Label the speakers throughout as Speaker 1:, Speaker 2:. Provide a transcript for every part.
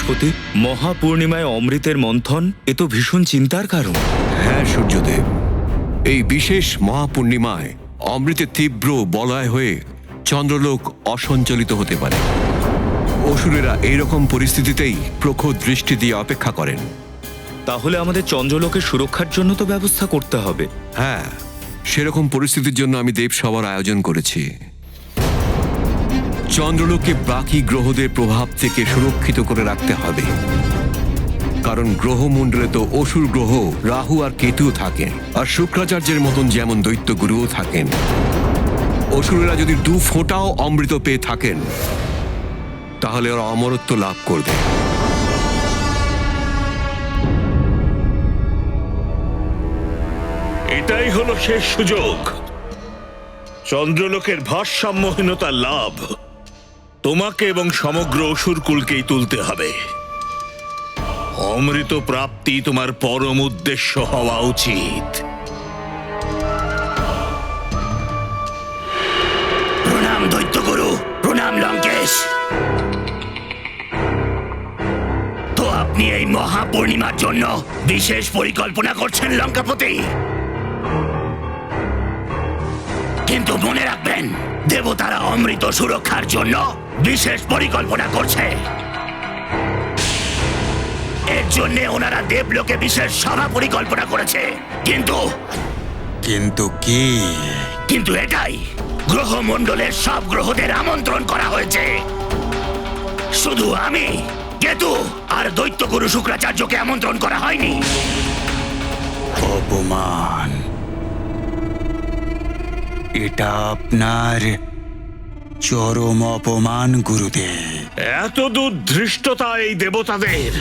Speaker 1: বৃহস্পতি, মহাপূর্ণিমায় অমৃতের মন্থন এ তো ভীষণ চিন্তার কারণ।
Speaker 2: হ্যাঁ সূর্যদেব, এই বিশেষ মহাপূর্ণিমায় অমৃতের তীব্র বলয় হয়ে চন্দ্রলোক অসঞ্চালিত হতে পারে। অসুরেরা এইরকম পরিস্থিতিতেই প্রখর দৃষ্টি দিয়ে অপেক্ষা করেন।
Speaker 1: তাহলে আমাদের চন্দ্রলোকের সুরক্ষার জন্য তো ব্যবস্থা করতে হবে।
Speaker 2: হ্যাঁ, সেরকম পরিস্থিতির জন্য আমি দেবসভার আয়োজন করেছি। চন্দ্রলোককে বাকি গ্রহদের প্রভাব থেকে সুরক্ষিত করে রাখতে হবে, কারণ গ্রহমণ্ডলে তো অসুর গ্রহ রাহু আর কেতুও থাকেন, আর শুক্রাচার্যের মতন যেমন দৈত্যগুরুও থাকেন। অসুরেরা যদি 2 ফোঁটাও অমৃত পেয়ে থাকেন তাহলে ওরা অমরত্ব লাভ করবে।
Speaker 3: এটাই হলো শেষ সুযোগ, চন্দ্রলোকের ভারসাম্যহীনতার লাভ তোমাকে এবং সমগ্র অসুরকুলকেই তুলতে হবে। অমৃত প্রাপ্তি তোমার পরম উদ্দেশ্য হওয়া উচিত।
Speaker 4: প্রণাম দৈত্যগুরু, প্রণাম লঙ্কেশ। তো আপনি এই মহাপূর্ণিমার জন্য বিশেষ পরিকল্পনা করছেন লঙ্কাপতি, কিন্তু মনে রাখবেন দেবতারা অমৃত সুরক্ষার জন্য বিশেষ পরিকল্পনা করছে। এর জন্য ওনারা দেবলোকে বিশেষ সভা পরিকল্পনা করেছে,
Speaker 5: কিন্তু কি?
Speaker 4: কিন্তু এটাই, গ্রহমণ্ডলের সব গ্রহদের আমন্ত্রণ করা হয়েছে। শুধু আমি, কেতু আর দৈত্যগুরু শুক্রাচার্যকে আমন্ত্রণ করা হয়নি।
Speaker 5: অপমান! এটা আপনার চরম অপমান গুরুদেব।
Speaker 3: এত দুর্ধৃষ্টতা এই দেবতাদের!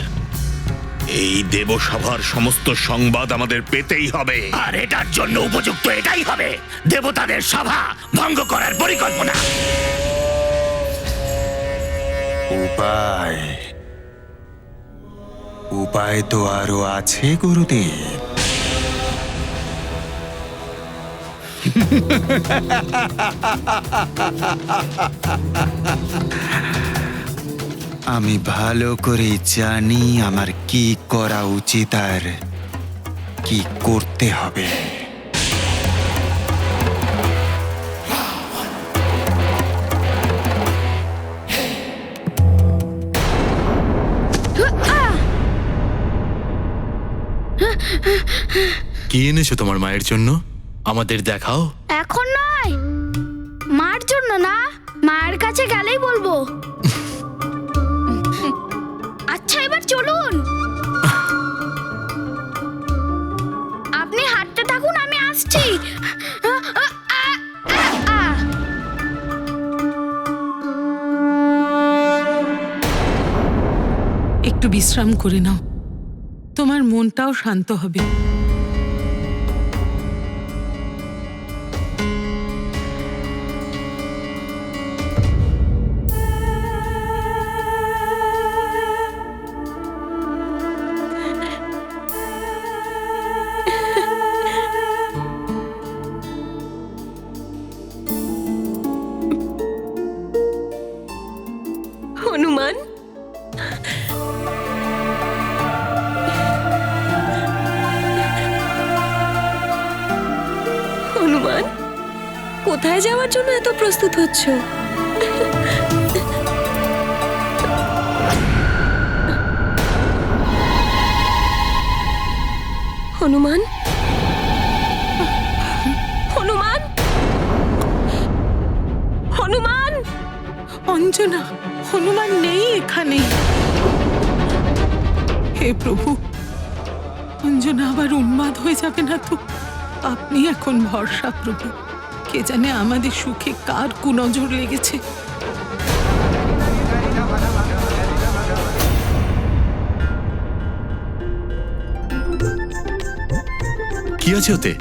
Speaker 3: এই দেবসভার সমস্ত সংবাদ আমাদের পেতেই হবে।
Speaker 4: আর এটার জন্য উপযুক্ত এটাই হবে দেবতাদের সভা ভঙ্গ করার পরিকল্পনা।
Speaker 5: উপায়? উপায় তো আরো আছে গুরুদেব। আমি ভালো করে জানি আমার কি করা উচিত আর কি করতে হবে।
Speaker 6: কি এনেছো তোমার মায়ের জন্য? আমাদের দেখাও।
Speaker 7: এখন নয়, মার জন্য না, মায়ের কাছে গেলেই বলবো। আচ্ছা এবার চলুন, আপনি হাঁটতে থাকুন, আমি আসছি।
Speaker 8: একটু বিশ্রাম করে নাও, তোমার মনটাও শান্ত হবে।
Speaker 9: হনুমান, হনুমান, কোথায় যাওয়ার জন্য এত প্রস্তুত হচ্ছ? হনুমান, হনুমান, হনুমান!
Speaker 8: অঞ্জনা, হনুমান নেই এখানে। হে প্রভু, অঞ্জনা আবার উন্মাদ হয়ে যাবে না তো? আপনি এখন ভরসা প্রভু। কে জানে আমাদের সুখে কার কুনজর লেগেছে।
Speaker 6: কি আছে ওতে?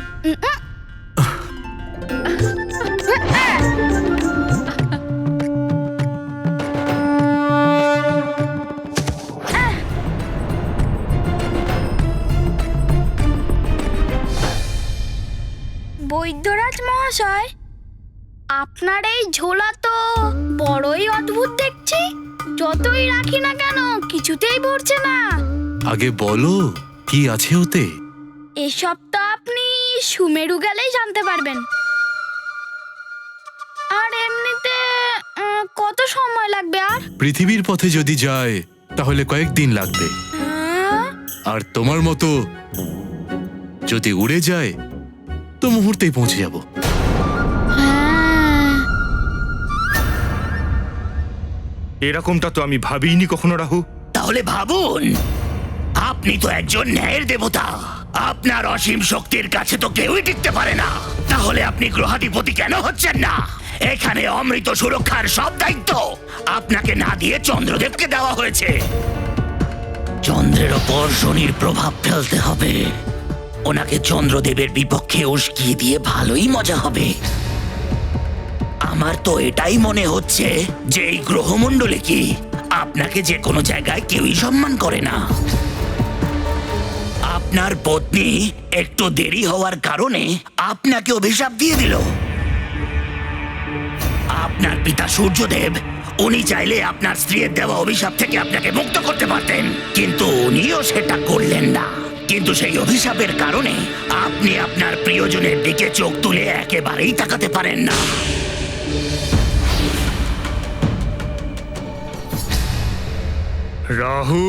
Speaker 7: বৈদ্যরাজ মহাশয়, আপনার এই ঝোলা তো বড়ই অদ্ভুত দেখছি। যতই রাখি না কেন কিছুতেই ভরছে না।
Speaker 6: আগে বলো কি আছে ওতে?
Speaker 7: এসব তো আপনি সুমেরু গেলেই জানতে পারবেন। আর এমনিতে কত সময় লাগবে আর?
Speaker 6: পৃথিবীর পথে যদি যায় তাহলে কয়েকদিন লাগবে, আর তোমার মতো যদি উড়ে যায় তো মুহূর্তেই পৌঁছে যাব।
Speaker 1: এরকমটা তো আমি ভাবিনি কখনো রাহু।
Speaker 4: তাহলে ভাবুন, আপনি তো একজন ন্যায়ের দেবতা। আপনার অসীম শক্তির কাছে তো কেউই টিকতে পারে না। তাহলে আপনি গ্রহাধিপতি কেন হচ্ছেন না? এখানে অমৃত সুরক্ষার সব দায়িত্ব আপনাকে না দিয়ে চন্দ্রদেবকে দেওয়া হয়েছে। চন্দ্রের ওপর শনির প্রভাব ফেলতে হবে। ওনাকে চন্দ্রদেবের বিপক্ষে উস্কিয়ে দিয়ে ভালোই মজা হবে। আমার তো এটাই মনে হচ্ছে যে এই গ্রহমণ্ডলে কি আপনাকে যে কোনো জায়গায় কেউই সম্মান করে না। আপনার পত্নী একটু দেরি হওয়ার কারণে আপনাকে অভিশাপ দিয়ে দিল। আপনার পিতা সূর্যদেব, উনি চাইলে আপনার স্ত্রীর দেওয়া অভিশাপ থেকে আপনাকে মুক্ত করতে পারতেন, কিন্তু উনিও সেটা করলেন না। কিন্তু সেই অভিশাপের কারণে আপনি আপনার প্রিয়জনের দিকে চোখ তুলে একেবারেই তাকাতে পারেন না।
Speaker 1: রাহু,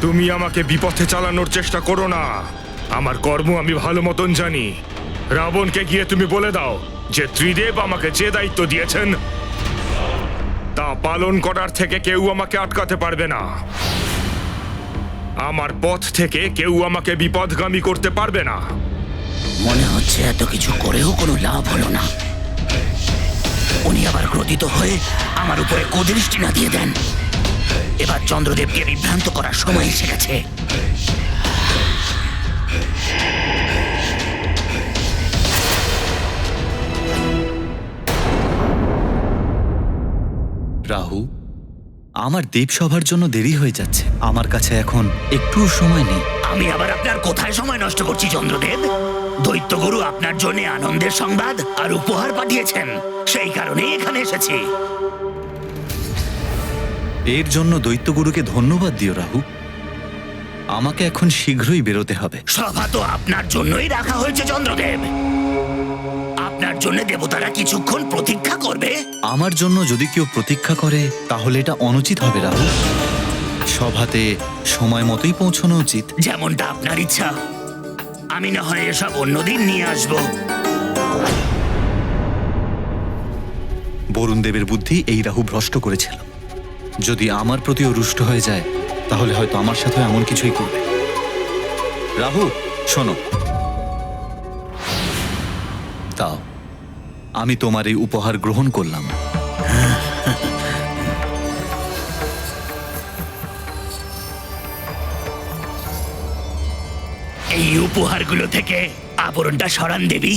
Speaker 1: তুমি আমাকে বিপথে চালানোর চেষ্টা করো না। আমার কর্ম আমি ভালো মতন জানি। রাবণকে গিয়ে তুমি বলে দাও যে ত্রিদেব আমাকে যে দায়িত্ব দিয়েছেন তা পালন করার থেকে কেউ আমাকে আটকাতে পারবে না। আমার পথ থেকে কেউ আমাকে বিপদগামী করতে পারবে না।
Speaker 4: মনে হচ্ছে এত কিছু করেও কোনো লাভ হলো না। উনি আবার ক্রোধিত হয়ে আমার উপরে কুদৃষ্টি না দিয়ে দেন। এবার চন্দ্রদেবকে বিভ্রান্ত করার সময় এসে গেছে।
Speaker 5: রাহু, আমার দেবসভার জন্য দেরি হয়ে যাচ্ছে। আমার কাছে এখন একটুও সময় নেই।
Speaker 4: আমি আবার আপনার কোথায় সময় নষ্ট করছি চন্দ্রদেব? দৈত্যগুরু আপনার জন্য আনন্দের সংবাদ আর উপহার পাঠিয়েছেন, সেই কারণেই এখানে এসেছি।
Speaker 5: এর জন্য দৈত্যগুরুকে ধন্যবাদ দিও রাহু। আমাকে এখন শীঘ্রই বেরোতে হবে।
Speaker 4: সভা তো আপনার জন্যই রাখা হয়েছে চন্দ্রদেব। আপনার জন্য দেবতারা কিছুক্ষণ প্রতীক্ষা করবে।
Speaker 5: আমার জন্য যদি কেউ প্রতীক্ষা করে তাহলে এটা অনুচিত হবে রাহু। সভাতে সময় মতোই পৌঁছানো উচিত।
Speaker 4: যেমনটা আপনার ইচ্ছা। আমি না হয় এসব অন্যদিন নিয়ে আসবো।
Speaker 5: বরুণ দেবের বুদ্ধি এই রাহু ভ্রষ্ট করেছিল। যদি আমার প্রতিও রুষ্ট হয়ে যায় তাহলে হয়তো আমার সাথে এমন কিছুই করবে। রাহু, শোনো, তাও আমি তোমার এই উপহার গ্রহণ করলাম।
Speaker 4: এই উপহারগুলো থেকে আবরণটা সরান দেবী।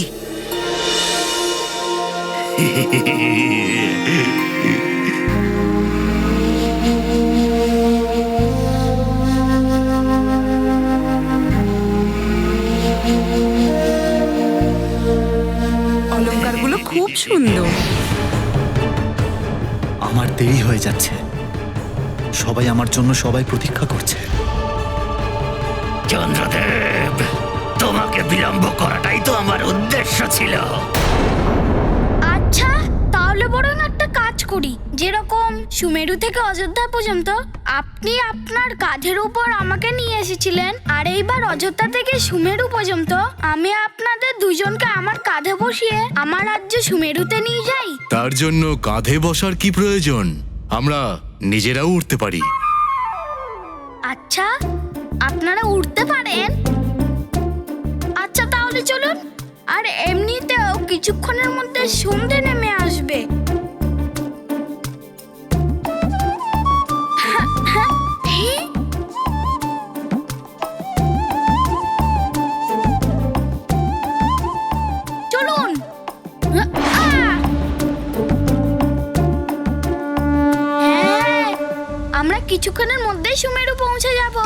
Speaker 8: অলংকারগুলো খুব সুন্দর।
Speaker 5: আমার দেরি হয়ে যাচ্ছে। সবাই আমার জন্য প্রতীক্ষা করছে।
Speaker 4: চন্দ্রদেব, তোমাকে বিলম্ব করাটাই তো আমার উদ্দেশ্য ছিল।
Speaker 7: আচ্ছা, তাহলে বরং একটা কাজ করি। যেরকম সুমেরু থেকে অযোধ্যা পর্যন্ত আপনি আপনার কাঁধের উপর আমাকে নিয়ে এসেছিলেন, আর এইবার অযোধ্যা থেকে সুমেরু পর্যন্ত আমি আপনাদের দুজনকে আমার কাঁধে বসিয়ে আমার রাজ্য সুমেরুতে নিয়ে যাই।
Speaker 6: তার জন্য কাঁধে বসার কি প্রয়োজন? আমরা নিজেরাও উঠতে পারি।
Speaker 7: আচ্ছা, আপনারা উঠতে পারেন? আচ্ছা, তাহলে চলুন। আর এমনিতেও কিছুক্ষণের মধ্যে সন্ধে নেমে আসবে। চলুন। হ্যাঁ, আমরা কিছুক্ষণের মধ্যেই সুমেরু পৌঁছে যাব।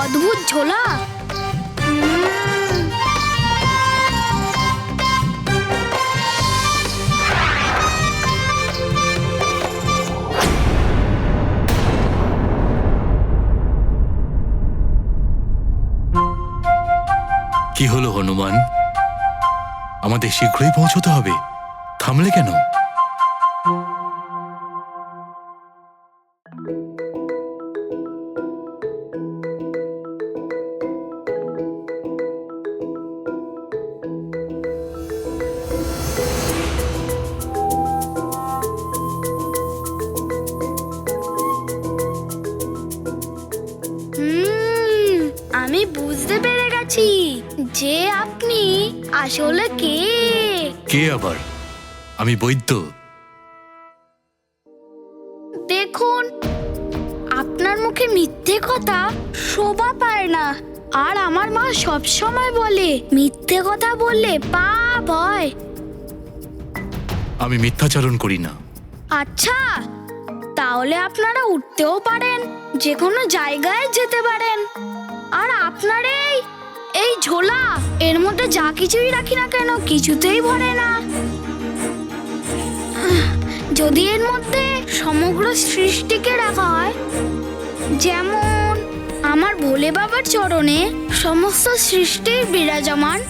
Speaker 7: অদ্ভুত ঝোলা।
Speaker 6: কি হলো হনুমান? আমাদের শীঘ্রই পৌঁছতে হবে, থামলে কেন?
Speaker 7: আমি বুঝতে পেরে গেছি যে আপনি আসলে কে।
Speaker 6: কে আবার? আমি বৈদ্য।
Speaker 7: দেখুন, আপনার মুখে মিথ্যে কথা শোভা পায় না। আর আমার মা সব সময় বলে মিথ্যে কথা বললে পাপ হয়।
Speaker 6: আমি মিথ্যাচারণ করি না।
Speaker 7: আচ্ছা, তাহলে আপনারা উঠতেও পারেন, যে কোনো জায়গায় যেতে পারেন। আর আপনার এই ঝোলা, এর মধ্যে যা কিছুই রাখি না কেন কিছুতেই ভরে না। যদি এর মধ্যে সমগ্র সৃষ্টিকে রাখা হয়, যেমন আমার ভোলে বাবার চরণে সমস্ত সৃষ্টির বিরাজমান,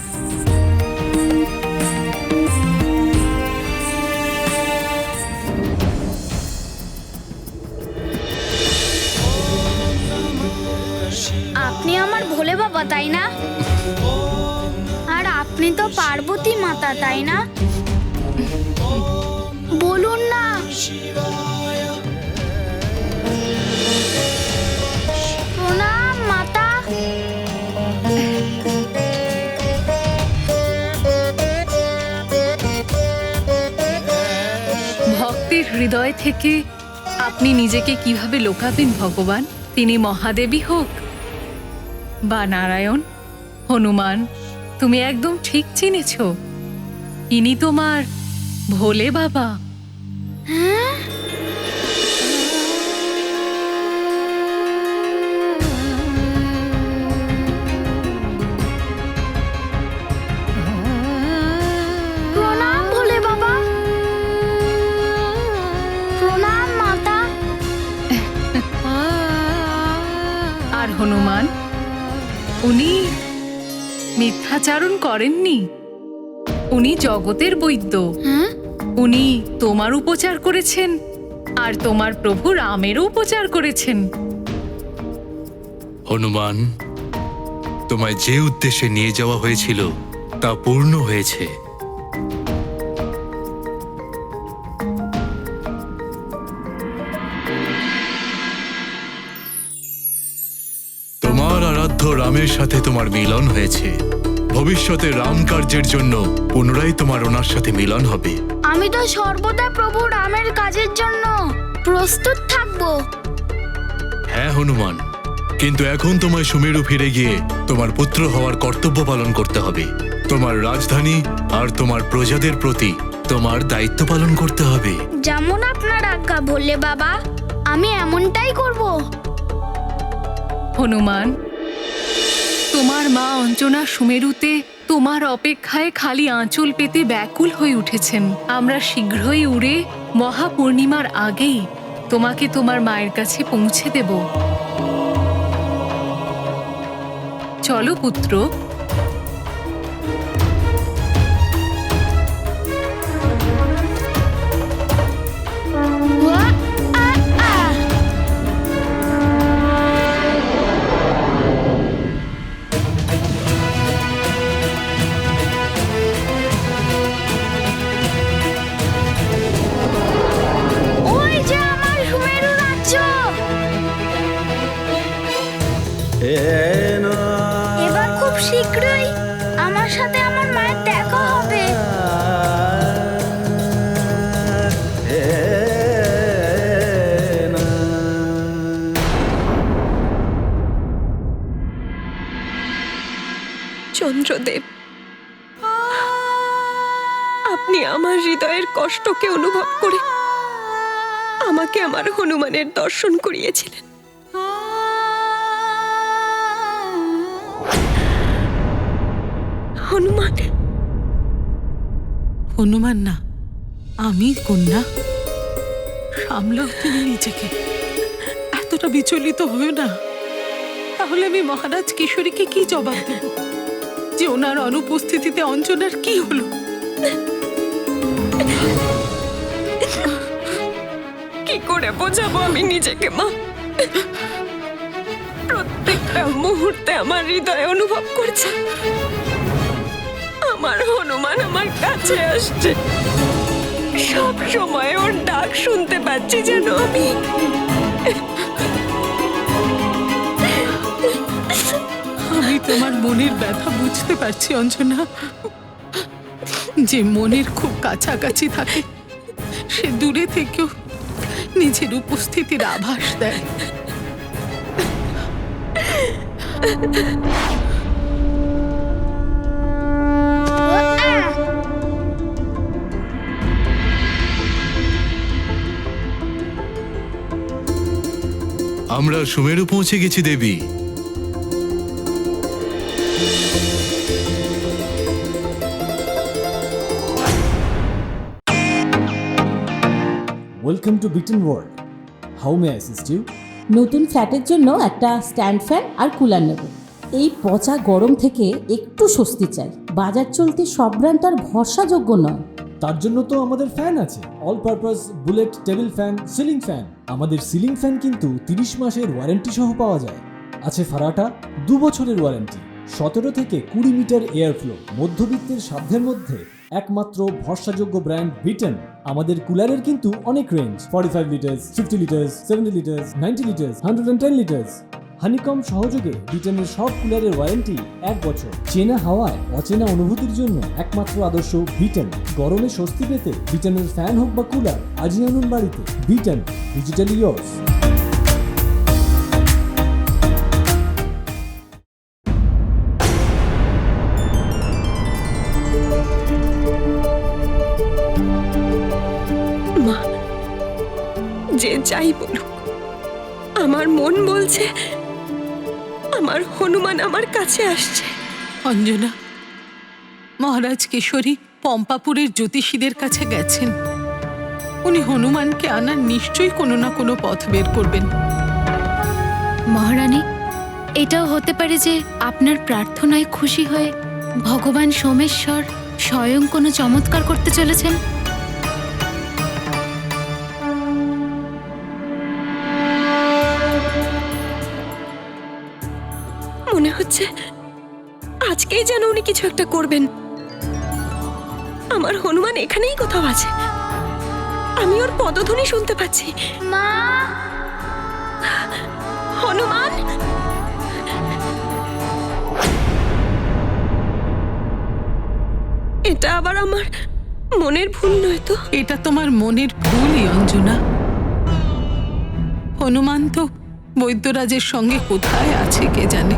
Speaker 7: আপনি আমার ভোলে বাবা, তাই না? আর আপনি তো পার্বতী মাতা, তাই না? বলুন না। প্রণাম মাতা।
Speaker 8: ভক্তের হৃদয় থেকে আপনি নিজেকে কিভাবে লোকাবেন ভগবান? তিনি মহাদেবী হোক বা নারায়ণ, হনুমান, তুমি একদম ঠিক চিনেছ। ইনি তোমার ভোলে বাবা।
Speaker 7: প্রণাম ভোলে বাবা। প্রণাম মাতা।
Speaker 8: আর হনুমান, উনি মিথ্যাচারণ করেননি। উনি জগতের বৈদ্য। উনি তোমার উপচার করেছেন আর তোমার প্রভু রামেরও উপচার করেছেন।
Speaker 6: হনুমান, তোমায় যে উদ্দেশ্যে নিয়ে যাওয়া হয়েছিল তা পূর্ণ হয়েছে। তোমার আরাধ্য রামের সাথে তোমার মিলন হয়েছে। ভবিষ্যতে রাম কার্যের জন্য পুনরায় তোমার ওনার সাথে মিলন হবে।
Speaker 7: আমি তো সর্বদা প্রভু রামের কাজের জন্য প্রস্তুত থাকবো।
Speaker 6: হ্যাঁ হনুমান, কিন্তু এখন তোমায় সুমেরু ফিরে গিয়ে তোমার পুত্র হওয়ার কর্তব্য পালন করতে হবে। তোমার রাজধানী আর তোমার প্রজাদের প্রতি তোমার দায়িত্ব পালন করতে হবে।
Speaker 7: যেমন আপনার আজ্ঞা ভোলে বাবা, আমি এমনটাই করব।
Speaker 8: হনুমান, তোমার মা অঞ্জনা সুমেরুতে তোমার অপেক্ষায় খালি আঁচল পেতে ব্যাকুল হয়ে উঠেছেন। আমরা শীঘ্রই উড়ে মহাপূর্ণিমার আগেই তোমাকে তোমার মায়ের কাছে পৌঁছে দেব। চলো পুত্র।
Speaker 7: ওই যে আমার সুমেরু রাজ্য। এবার খুব শীঘ্রই আমার সাথে আমার মায়ের দেখা হবে।
Speaker 9: চন্দ্রদেব, আপনি আমার হৃদয়ের কষ্টকে অনুভব করে আমাকে আমার হনুমানের দর্শন করিয়েছিলেন। হনুমান।
Speaker 8: হনুমান না, আমি কন্যা। সামলাও তুমি নিজেকে, এতটা বিচলিত হয়েও না। তাহলে আমি মহারাজ কিশোরীকে কি জবাব দেব যে ওনার অনুপস্থিতিতে অঞ্জনার কি হলো?
Speaker 9: কি করে বোঝাবো আমি নিজেকে মা? প্রত্যেকটা মুহূর্তে আমার হৃদয় অনুভব করছে আমার হনুমান আমার কাছে আসছে। সব সময় ওর ডাক শুনতে পাচ্ছি যেন আমি।
Speaker 8: আমি তোমার মনের ব্যথা বুঝতে পারছি অঞ্জনা। যে মনের খুব কাছাকাছি থাকে সে দূরে থেকেও নিজের উপস্থিতির আভাস দেয়।
Speaker 6: আমরা সুমেরু পৌঁছে গেছি দেবী।
Speaker 10: ওয়েলকাম টু বিটেন world. How may assist you?
Speaker 11: নতুন ফ্ল্যাটের জন্য একটা স্ট্যান্ড ফ্যান আর কুলার নেব। এই পচা গরম থেকে একটু স্বস্তি চাই। বাজার চলতে সব ব্র্যান্ড আর ভরসাযোগ্য নয়।
Speaker 10: তার জন্য তো আমাদের ফ্যান আছে, all purpose bullet table fan, ceiling fan. আমাদের সিলিং ফ্যান কিন্তু 30 মাসের ওয়ারেন্টি সহ পাওয়া যায়। আছে ফারাটা 2 বছরের ওয়ারেন্টি, 17 থেকে 20 মিটার এয়ার ফ্লো, মধ্যবিত্তের সাধ্যের মধ্যে একমাত্র ভরসাযোগ্য ব্র্যান্ড বিটেন। আমাদের কুলারের কিন্তু অনেক range, 45 litres, 50 litres, 70 litres, 90 litres, 110 litres. Honeycomb সহযোগে বিটেনের সব কুলারের ওয়ারেন্টি 1 বছর। চেনা হাওয়ায় অচেনা অনুভূতির জন্য একমাত্র আদর্শ বিটেন। গরমে স্বস্তি পেতে বিটেনের ফ্যান হোক বা কুলার আজই আনুন বাড়িতে। Beaten, digitally yours.
Speaker 9: মা, যে যাই বলুক, আমার মন বলছে আমার হনুমান আমার কাছে আসছে।
Speaker 8: অঞ্জনা, মহারাজ কিশোরী পম্পাপুরের জ্যোতিষীদের কাছে গেছেন। উনি হনুমানকে আনার নিশ্চয়ই কোনো না কোনো পথ বের করবেন।
Speaker 12: মহারানী, এটাও হতে পারে যে আপনার প্রার্থনায় খুশি হয়ে ভগবান সোমেশ্বর স্বয়ং কোনো চমৎকার করতে চলেছেন।
Speaker 9: মনে হচ্ছে আজকেই যেন উনি কিছু একটা করবেন। আমার হনুমান এখানেই কোথাও আছে, আমি ওর পদধ্বনি শুনতে পাচ্ছি।
Speaker 7: মা,
Speaker 9: হনুমান! এটা আবার আমার মনের ভুল নয় তো?
Speaker 8: এটা তোমার মনের ভুলই অঞ্জনা। হনুমান তো বৈদ্যরাজের সঙ্গে কোথায় আছে কে জানে।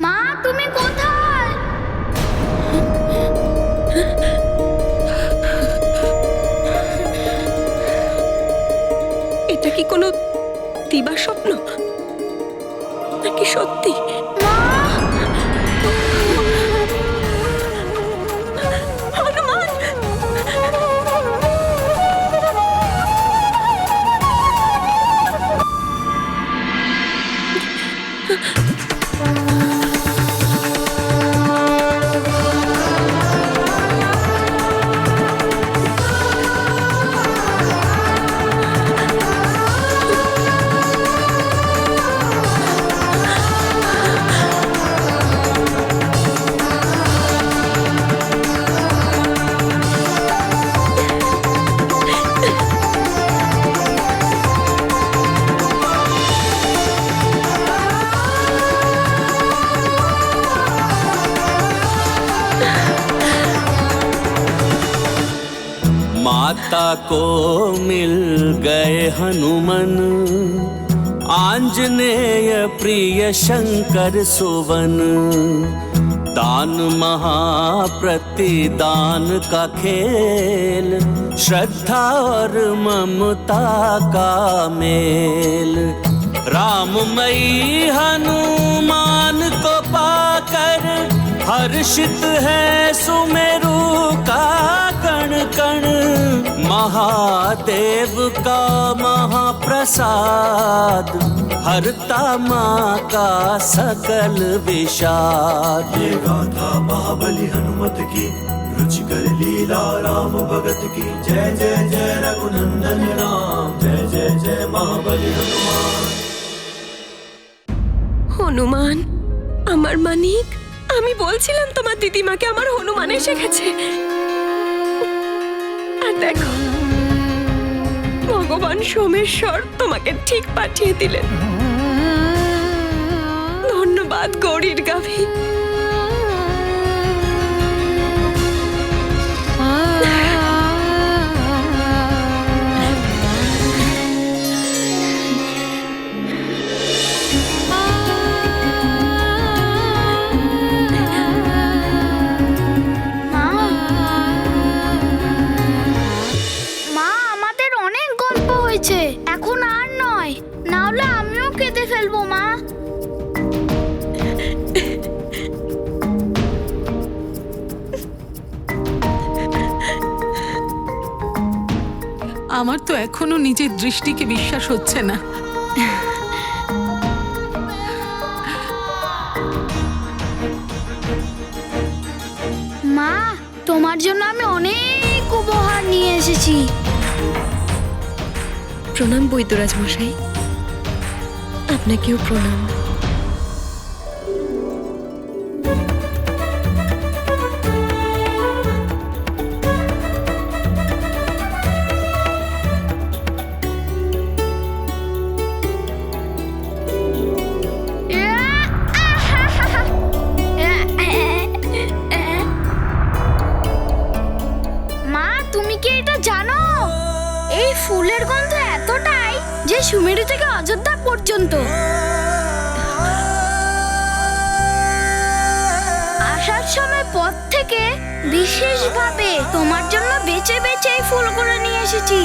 Speaker 7: মা তুমি কোথায়?
Speaker 9: এটা কি কোনো দিবা স্বপ্ন নাকি সত্যি? হনুমান!
Speaker 13: माता को मिल गए हनुमन, आंजनेय प्रिय शंकर सुवन। दान महाप्रतिदान का खेल, श्रद्धा और ममता का मेल। राममयी हनुमान हर्षित है सुमेरु का कण कण, महादेव का महाप्रसाद, हरता माँ का सकल विषाद।
Speaker 14: ये गाथा महाबली हनुमत की, रुचिकर लीला राम भगत की। जय जय जय रघुनंदन राम, जय जय जय महाबली हनुमान।
Speaker 9: হনুমান, আমার মানিক, আমি বলছিলাম তোমার দিদিমাকে আমার হনুমান এসে গেছে। আর দেখো, ভগবান সোমেশ্বর তোমাকে ঠিক পাঠিয়ে দিলেন। ধন্যবাদ গৌরীর গাভী।
Speaker 7: এখন আর নয়, না হলে আমিও কেঁদে ফেলবো মা।
Speaker 8: আমার তো এখনো নিজের দৃষ্টিকে বিশ্বাস হচ্ছে না।
Speaker 7: মা, তোমার জন্য আমি অনেক উপহার নিয়ে এসেছি।
Speaker 9: প্রণাম বৈদ্যরাজ মশাই, আপনাকেও প্রণাম।
Speaker 7: মা, তুমি কি এটা জানো? এই ফুলের গন্ধ এতটাই যে সুমেরু থেকে অযোধ্যা পর্যন্ত। আসার সময় পথ থেকে বিশেষভাবে তোমার জন্য বেছে বেছে এই ফুলগুলো নিয়ে এসেছি।